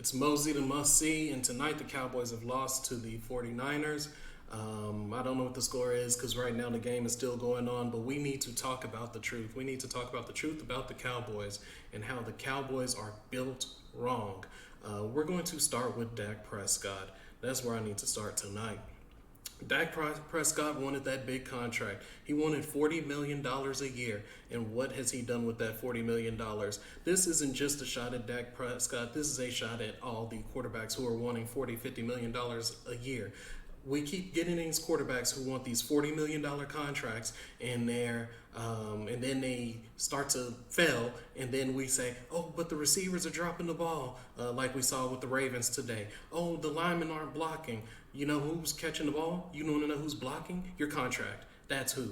It's Mosey the must see, and tonight the Cowboys have lost to the 49ers. I don't know what the score is because right now the game is still going on, but we need to talk about the truth. We need to talk about the truth about the Cowboys and how the Cowboys are built wrong. We're going to start with Dak Prescott. That's where I need to start tonight. Dak Prescott wanted that big contract. He wanted $40 million a year. And what has he done with that $40 million? This isn't just a shot at Dak Prescott. This is a shot at all the quarterbacks who are wanting $50 million a year. We keep getting these quarterbacks who want these $40 million contracts and and then they start to fail, and then we say, oh, but the receivers are dropping the ball, like we saw with the Ravens today. Oh, the linemen aren't blocking. You know who's catching the ball? You want to know who's blocking? Your contract. That's who.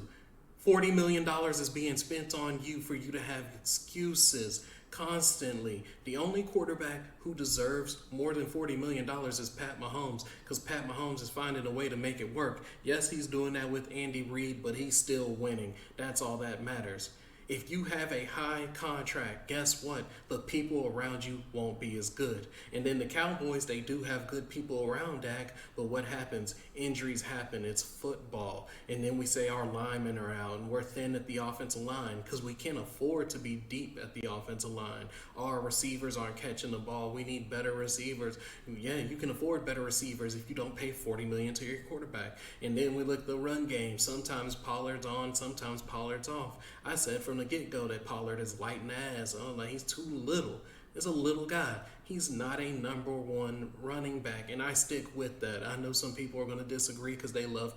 $40 million is being spent on you for you to have excuses constantly. The only quarterback who deserves more than $40 million is Pat Mahomes, because Pat Mahomes is finding a way to make it work. Yes, he's doing that with Andy Reid, but he's still winning. That's all that matters. If you have a high contract, guess what? The people around you won't be as good. And then the Cowboys, they do have good people around Dak, but what happens? Injuries happen. It's football. And then we say our linemen are out and we're thin at the offensive line because we can't afford to be deep at the offensive line. Our receivers aren't catching the ball. We need better receivers. Yeah, you can afford better receivers if you don't pay $40 million to your quarterback. And then we look at the run game. Sometimes Pollard's on, sometimes Pollard's off. I said from the get-go that Pollard is light in the ass. Oh, like he's too little. He's a little guy. He's not a number one running back, and I stick with that. I know some people are going to disagree because they love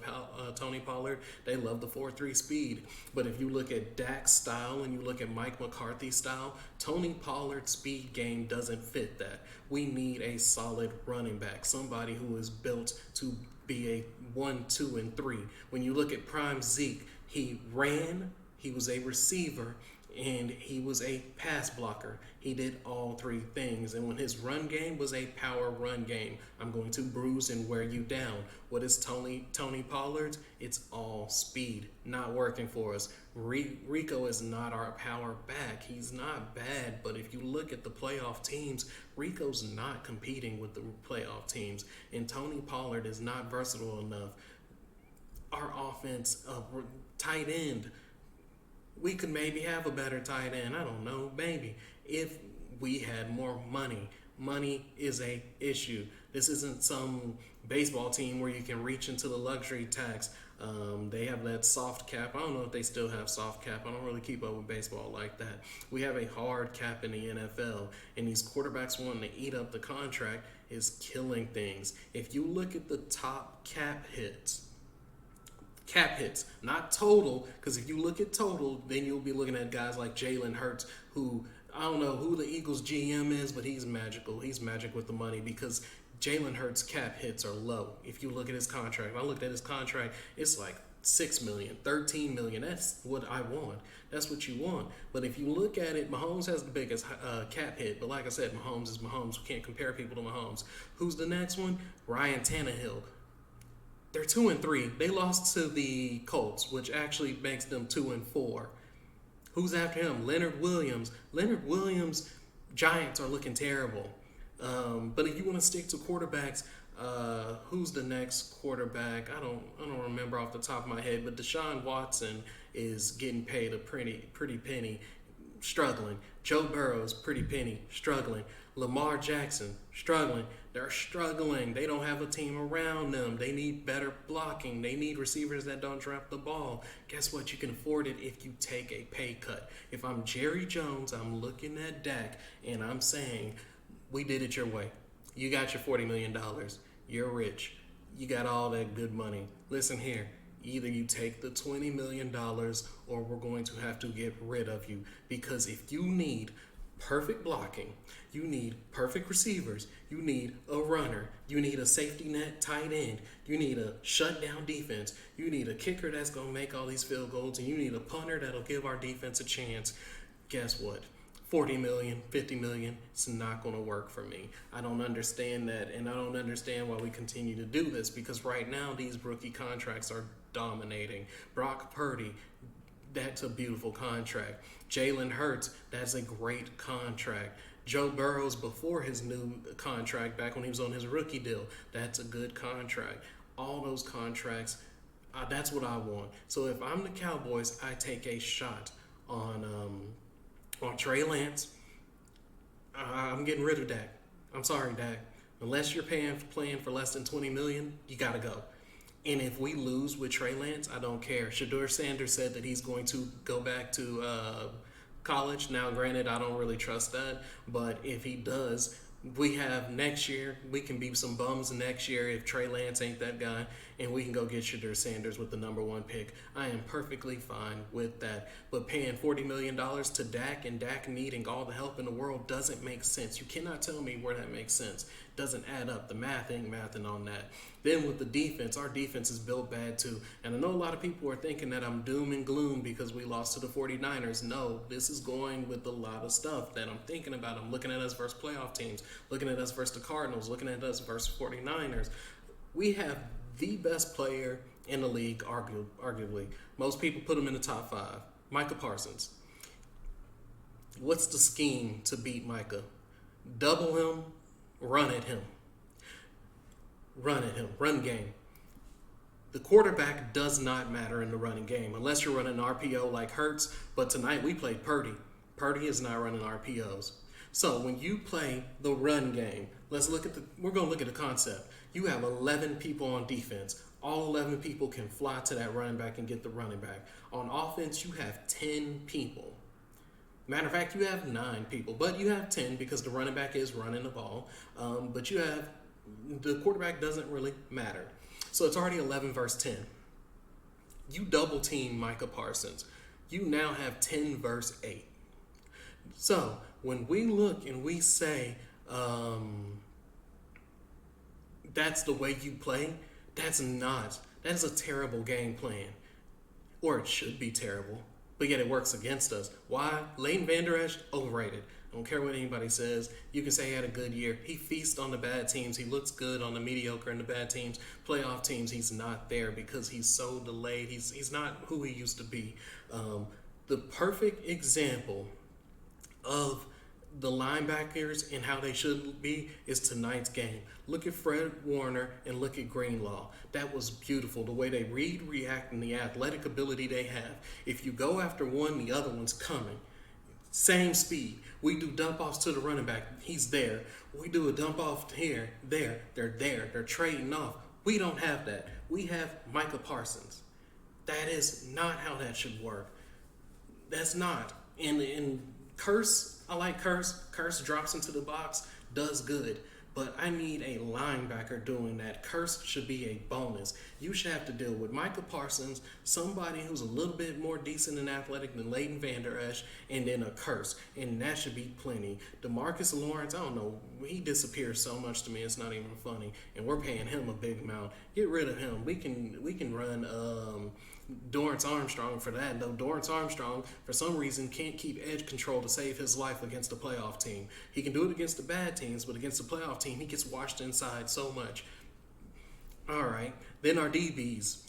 Tony Pollard. They love the 4.3 speed. But if you look at Dak's style and you look at Mike McCarthy's style, Tony Pollard's speed game doesn't fit that. We need a solid running back, somebody who is built to be a 1, 2, and 3. When you look at prime Zeke, he ran, he was a receiver, and he was a pass blocker. He did all three things. And when his run game was a power run game, I'm going to bruise and wear you down. What is Tony Pollard's? It's all speed. Not working for us. Rico is not our power back. He's not bad, but if you look at the playoff teams, Rico's not competing with the playoff teams. And Tony Pollard is not versatile enough. Our offense, tight end, we could maybe have a better tight end. I don't know, maybe. If we had more money. Money is a issue. This isn't some baseball team where you can reach into the luxury tax. They have that soft cap. I don't know if they still have soft cap. I don't really keep up with baseball like that. We have a hard cap in the NFL, and these quarterbacks wanting to eat up the contract is killing things. If you look at the top cap hits, not total, because if you look at total, then you'll be looking at guys like Jalen Hurts, who, I don't know who the Eagles GM is, but he's magical. He's magic with the money because Jalen Hurts' cap hits are low. If you look at his contract, I looked at his contract, it's like $6 million, $13 million. That's what I want. That's what you want. But if you look at it, Mahomes has the biggest cap hit. But like I said, Mahomes is Mahomes. We can't compare people to Mahomes. Who's the next one? Ryan Tannehill. They're 2-3. They lost to the Colts, which actually makes them 2-4. Who's after him? Leonard Williams. Leonard Williams, Giants are looking terrible. But if you want to stick to quarterbacks, who's the next quarterback? I don't remember off the top of my head, but Deshaun Watson is getting paid a pretty penny, struggling. Joe Burrow's pretty penny, struggling. Lamar Jackson, struggling. They're struggling. They don't have a team around them. They need better blocking. They need receivers that don't drop the ball. Guess what? You can afford it if you take a pay cut. If I'm Jerry Jones, I'm looking at Dak, and I'm saying, we did it your way. You got your $40 million. You're rich. You got all that good money. Listen here. Either you take the $20 million or we're going to have to get rid of you. Because if you need perfect blocking, you need perfect receivers, you need a runner, you need a safety net tight end, you need a shutdown defense, you need a kicker that's going to make all these field goals, and you need a punter that'll give our defense a chance. Guess what? 40 million, 50 million, it's not going to work for me. I don't understand that, and I don't understand why we continue to do this, because right now these rookie contracts are dominating. Brock Purdy, that's a beautiful contract. Jalen Hurts, that's a great contract. Joe Burrow's before his new contract, back when he was on his rookie deal, that's a good contract. All those contracts, that's what I want. So if I'm the Cowboys, I take a shot on Trey Lance. I'm getting rid of Dak. I'm sorry, Dak. Unless you're playing for less than $20 million, you gotta go. And if we lose with Trey Lance, I don't care. Shador Sanders said that he's going to go back to college. Now, granted, I don't really trust that, but if he does, we have next year. We can be some bums next year if Trey Lance ain't that guy, and we can go get Shador Sanders with the #1 pick. I am perfectly fine with that. But paying $40 million to Dak and Dak needing all the help in the world doesn't make sense. You cannot tell me where that makes sense. Doesn't add up. The math ain't mathing on that. Then with the defense, our defense is built bad too. And I know a lot of people are thinking that I'm doom and gloom because we lost to the 49ers. No, this is going with a lot of stuff that I'm thinking about. I'm looking at us versus playoff teams, looking at us versus the Cardinals, looking at us versus 49ers. We have the best player in the league, arguably. Most people put him in the top 5. Micah Parsons. What's the scheme to beat Micah? Double him, run at him. Run game. The quarterback does not matter in the running game unless you're running RPO like Hurts. But tonight we played Purdy. Purdy is not running RPOs. So when you play the run game, we're going to look at the concept. You have 11 people on defense. All 11 people can fly to that running back and get the running back. On offense, you have 10 people. Matter of fact, you have 9 people, but you have 10 because the running back is running the ball. But the quarterback doesn't really matter. So it's already 11 versus 10. You double team Micah Parsons. You now have 10 versus 8. So when we look and we say that's the way you play, that is a terrible game plan. Or it should be terrible. But yet it works against us. Why? Leighton Vander Esch, overrated. I don't care what anybody says. You can say he had a good year. He feasts on the bad teams. He looks good on the mediocre and the bad teams. Playoff teams, he's not there because he's so delayed. He's not who he used to be. The perfect example of the linebackers and how they should be is tonight's game. Look at Fred Warner and look at Greenlaw. That was beautiful, the way they react, and the athletic ability they have. If you go after one, the other one's coming. Same speed. We do dump offs to the running back. He's there. We do a dump off here, there. They're there. They're trading off. We don't have that. We have Micah Parsons. That is not how that should work. That's not. And Curse, I like Curse. Curse drops into the box, does good. But I need a linebacker doing that. Curse should be a bonus. You should have to deal with Micah Parsons, somebody who's a little bit more decent and athletic than Leighton Vander Esch, and then a Curse. And that should be plenty. DeMarcus Lawrence, I don't know. He disappears so much to me, it's not even funny. And we're paying him a big amount. Get rid of him. We can run Dorrance Armstrong for that, though. Dorrance Armstrong, for some reason, can't keep edge control to save his life against a playoff team. He can do it against the bad teams, but against the playoff team, he gets washed inside so much. All right, then our DBs.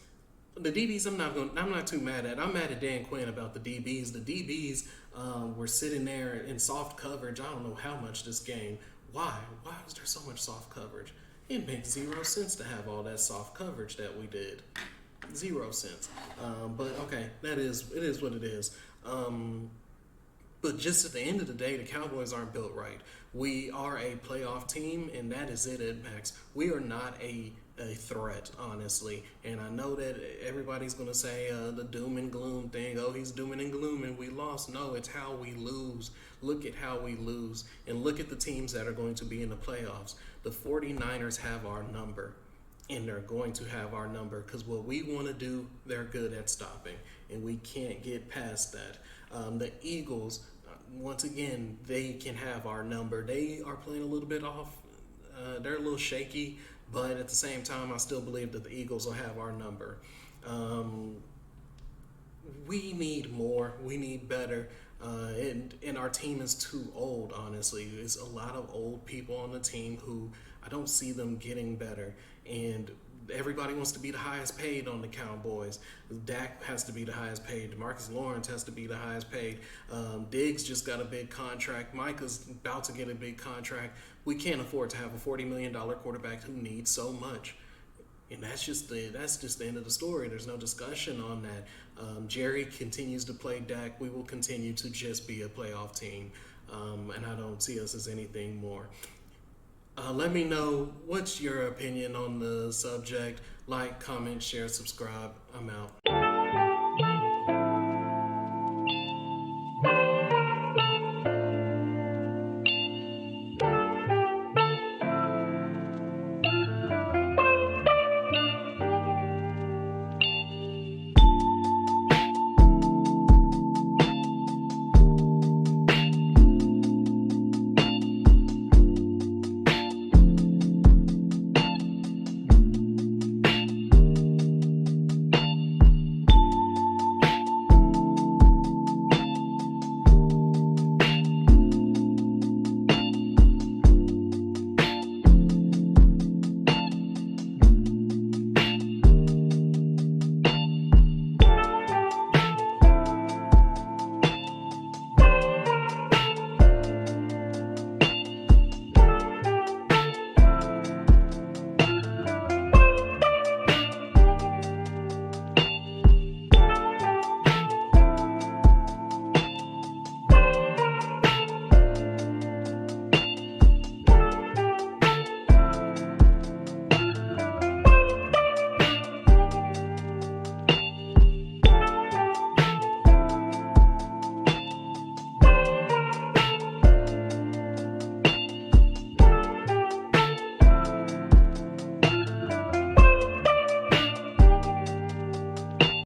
The DBs, I'm not too mad at. I'm mad at Dan Quinn about the DBs. The DBs were sitting there in soft coverage. I don't know how much this game. Why? Why was there so much soft coverage? It makes 0 sense to have all that soft coverage that we did. 0 sense. But okay, it is what it is. But just at the end of the day, the Cowboys aren't built right. We are a playoff team, and that is it at max. We are not a threat, honestly. And I know that everybody's going to say the doom and gloom thing. Oh, he's dooming and glooming. We lost. No, it's how we lose. Look at how we lose. And look at the teams that are going to be in the playoffs. The 49ers have our number. And they're going to have our number because what we want to do, they're good at stopping. And we can't get past that. The Eagles, once again, they can have our number. They are playing a little bit off. They're a little shaky. But at the same time, I still believe that the Eagles will have our number. We need more. We need better. And our team is too old, honestly. There's a lot of old people on the team who I don't see them getting better. And Everybody wants to be the highest paid on the Cowboys. Dak has to be the highest paid. DeMarcus Lawrence has to be the highest paid. Diggs just got a big contract. Micah's about to get a big contract. We can't afford to have a $40 million quarterback who needs so much. And that's just the end of the story. There's no discussion on that. Jerry continues to play Dak. We will continue to just be a playoff team, and I don't see us as anything more. Let me know what's your opinion on the subject. Like, comment, share, subscribe. I'm out.